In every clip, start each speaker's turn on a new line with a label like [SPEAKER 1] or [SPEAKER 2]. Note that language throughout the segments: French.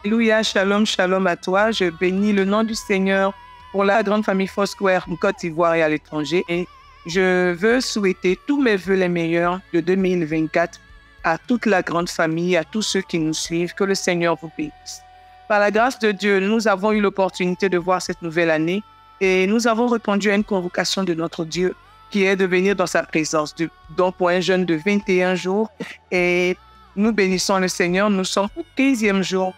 [SPEAKER 1] Alléluia, shalom, shalom à toi. Je bénis le nom du Seigneur pour la grande famille Foursquare en Côte d'Ivoire et à l'étranger. Et je veux souhaiter tous mes vœux les meilleurs de 2024 à toute la grande famille, à tous ceux qui nous suivent. Que le Seigneur vous bénisse. Par la grâce de Dieu, nous avons eu l'opportunité de voir cette nouvelle année et nous avons répondu à une convocation de notre Dieu qui est de venir dans sa présence, donc pour un jeûne de 21 jours. Et nous bénissons le Seigneur. Nous sommes au 15e jour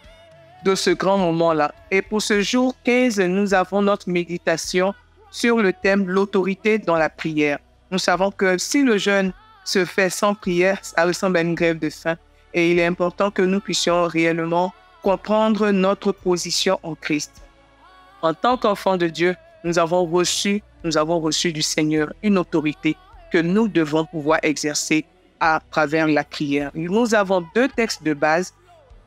[SPEAKER 1] de ce grand moment-là. Et pour ce jour 15, nous avons notre méditation sur le thème « L'autorité dans la prière ». Nous savons que si le jeûne se fait sans prière, ça ressemble à une grève de faim. Et il est important que nous puissions réellement comprendre notre position en Christ. En tant qu'enfants de Dieu, nous avons reçu du Seigneur une autorité que nous devons pouvoir exercer à travers la prière. Nous avons deux textes de base,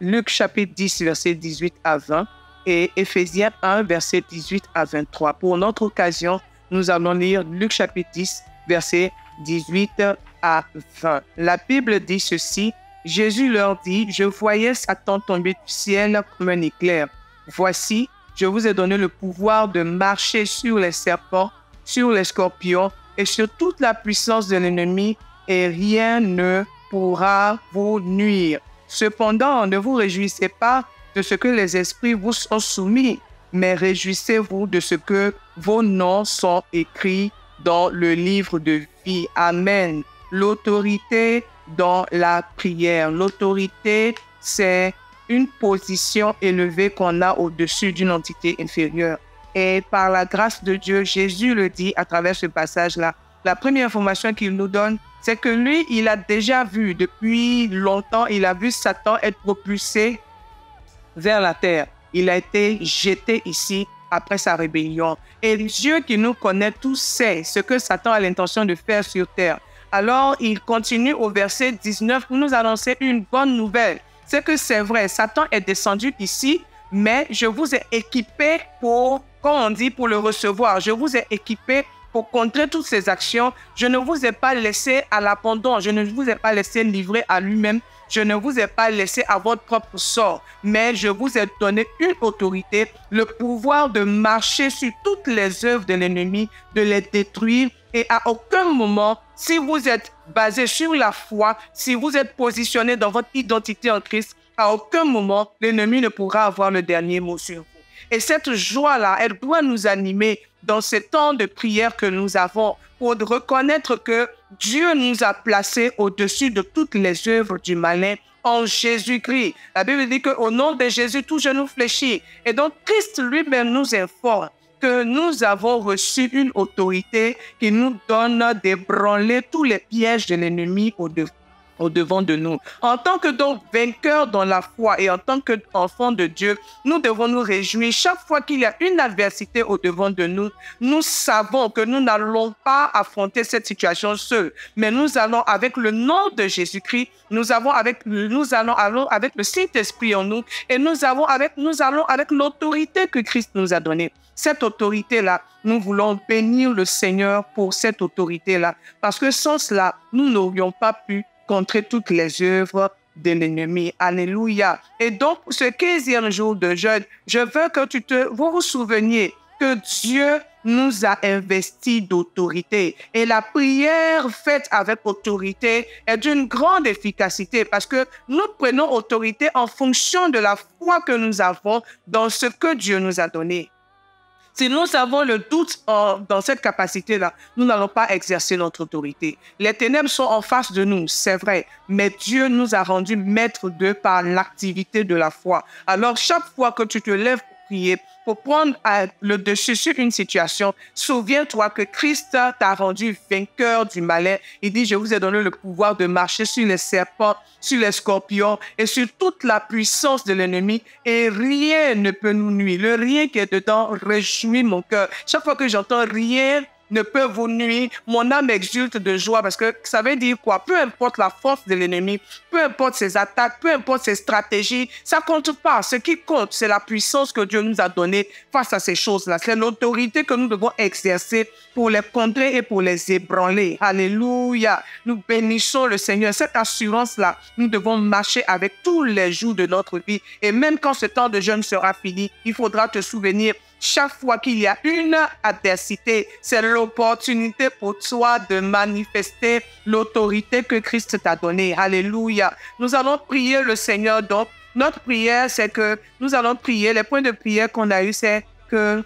[SPEAKER 1] Luc chapitre 10, versets 18 à 20 et Éphésiens 1, versets 18 à 23. Pour notre occasion, nous allons lire Luc chapitre 10, versets 18 à 20. La Bible dit ceci: Jésus leur dit, « Je voyais Satan tomber du ciel comme un éclair. Voici, je vous ai donné le pouvoir de marcher sur les serpents, sur les scorpions et sur toute la puissance de l'ennemi, et rien ne pourra vous nuire. Cependant, ne vous réjouissez pas de ce que les esprits vous sont soumis, mais réjouissez-vous de ce que vos noms sont écrits dans le livre de vie. » Amen. L'autorité dans la prière. L'autorité, c'est une position élevée qu'on a au-dessus d'une entité inférieure. Et par la grâce de Dieu, Jésus le dit à travers ce passage-là. La première information qu'il nous donne, c'est que lui, il a déjà vu, depuis longtemps, il a vu Satan être propulsé vers la terre. Il a été jeté ici après sa rébellion. Et Dieu qui nous connaît tous sait ce que Satan a l'intention de faire sur terre. Alors, il continue au verset 19 pour nous annoncer une bonne nouvelle. C'est que c'est vrai, Satan est descendu ici, mais je vous ai équipé pour, comme on dit, pour le recevoir. Je vous ai équipé pour contrer toutes ces actions. Je ne vous ai pas laissé à l'abandon. Je ne vous ai pas laissé livrer à lui-même. Je ne vous ai pas laissé à votre propre sort, mais je vous ai donné une autorité, le pouvoir de marcher sur toutes les œuvres de l'ennemi, de les détruire. Et à aucun moment, si vous êtes basé sur la foi, si vous êtes positionné dans votre identité en Christ, à aucun moment, l'ennemi ne pourra avoir le dernier mot sur vous. Et cette joie-là, elle doit nous animer dans ce temps de prière que nous avons pour reconnaître que Dieu nous a placés au-dessus de toutes les œuvres du malin en Jésus-Christ. La Bible dit qu'au nom de Jésus, tout genou fléchit. Et donc, Christ lui-même nous informe que nous avons reçu une autorité qui nous donne d'ébranler tous les pièges de l'ennemi au-devant de nous. En tant que donc vainqueurs dans la foi et en tant qu'enfants de Dieu, nous devons nous réjouir. Chaque fois qu'il y a une adversité au-devant de nous, nous savons que nous n'allons pas affronter cette situation seuls, mais nous allons avec le nom de Jésus-Christ, nous allons avec le Saint-Esprit en nous et nous allons avec l'autorité que Christ nous a donnée. Cette autorité-là, nous voulons bénir le Seigneur pour cette autorité-là, parce que sans cela, nous n'aurions pas pu contrer toutes les œuvres de l'ennemi. Alléluia. Et donc, ce 15e jour de jeûne, je veux que vous vous souveniez que Dieu nous a investis d'autorité. Et la prière faite avec autorité est d'une grande efficacité parce que nous prenons autorité en fonction de la foi que nous avons dans ce que Dieu nous a donné. Si nous avons le doute dans cette capacité-là, nous n'allons pas exercer notre autorité. Les ténèbres sont en face de nous, c'est vrai, mais Dieu nous a rendus maîtres d'eux par l'activité de la foi. Alors, chaque fois que tu te lèves pour prier, pour prendre le dessus sur une situation, souviens-toi que Christ t'a rendu vainqueur du malin. Il dit, je vous ai donné le pouvoir de marcher sur les serpents, sur les scorpions et sur toute la puissance de l'ennemi et rien ne peut nous nuire. Le rien qui est dedans réjouit mon cœur. Chaque fois que j'entends rien ne peut vous nuire. Mon âme exulte de joie parce que ça veut dire quoi? Peu importe la force de l'ennemi, peu importe ses attaques, peu importe ses stratégies, ça compte pas. Ce qui compte, c'est la puissance que Dieu nous a donnée face à ces choses-là. C'est l'autorité que nous devons exercer pour les contrer et pour les ébranler. Alléluia. Nous bénissons le Seigneur. Cette assurance-là, nous devons marcher avec tous les jours de notre vie. Et même quand ce temps de jeûne sera fini, il faudra te souvenir, chaque fois qu'il y a une adversité, c'est l'opportunité pour toi de manifester l'autorité que Christ t'a donnée. Alléluia. Nous allons prier le Seigneur. Donc, notre prière, c'est que nous allons prier. Les points de prière qu'on a eus, c'est que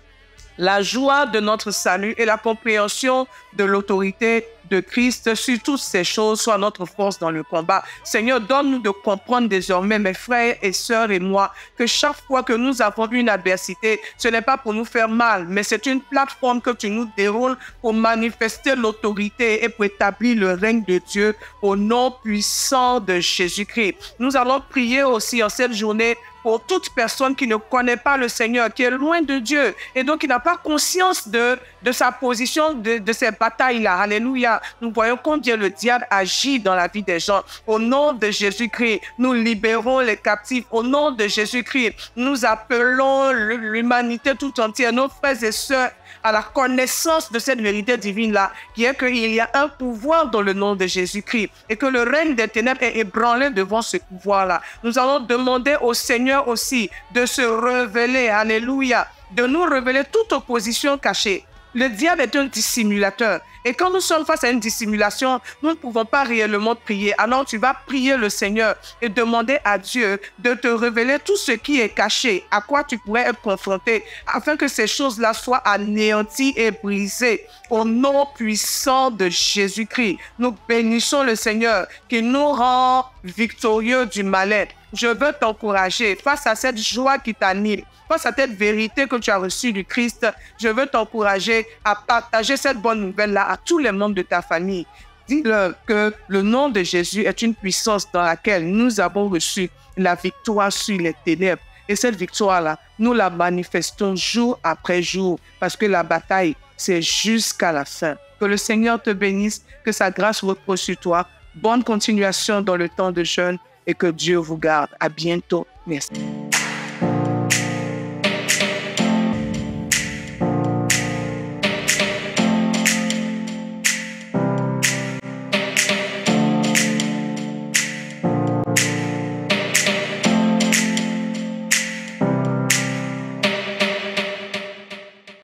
[SPEAKER 1] la joie de notre salut et la compréhension de l'autorité de Christ sur toutes ces choses soit notre force dans le combat. Seigneur, donne-nous de comprendre désormais, mes frères et sœurs et moi, que chaque fois que nous avons une adversité, ce n'est pas pour nous faire mal, mais c'est une plateforme que tu nous déroules pour manifester l'autorité et pour établir le règne de Dieu au nom puissant de Jésus-Christ. Nous allons prier aussi en cette journée pour toute personne qui ne connaît pas le Seigneur, qui est loin de Dieu et donc qui n'a pas conscience de sa position, de ces batailles-là. Alléluia. Nous voyons combien le diable agit dans la vie des gens. Au nom de Jésus-Christ, nous libérons les captifs. Au nom de Jésus-Christ, nous appelons l'humanité tout entière, nos frères et sœurs, à la connaissance de cette vérité divine-là, qui est qu'il y a un pouvoir dans le nom de Jésus-Christ et que le règne des ténèbres est ébranlé devant ce pouvoir-là. Nous allons demander au Seigneur aussi de se révéler, alléluia, de nous révéler toute opposition cachée. Le diable est un dissimulateur. Et quand nous sommes face à une dissimulation, nous ne pouvons pas réellement prier. Alors tu vas prier le Seigneur et demander à Dieu de te révéler tout ce qui est caché, à quoi tu pourrais être confronté, afin que ces choses-là soient anéanties et brisées. Au nom puissant de Jésus-Christ, nous bénissons le Seigneur qui nous rend victorieux du mal-être. Je veux t'encourager face à cette joie qui t'anime, face à cette vérité que tu as reçue du Christ. Je veux t'encourager à partager cette bonne nouvelle-là à tous les membres de ta famille. Dis-leur que le nom de Jésus est une puissance dans laquelle nous avons reçu la victoire sur les ténèbres. Et cette victoire-là, nous la manifestons jour après jour parce que la bataille, c'est jusqu'à la fin. Que le Seigneur te bénisse, que sa grâce repose sur toi. Bonne continuation dans le temps de jeûne et que Dieu vous garde. À bientôt. Merci.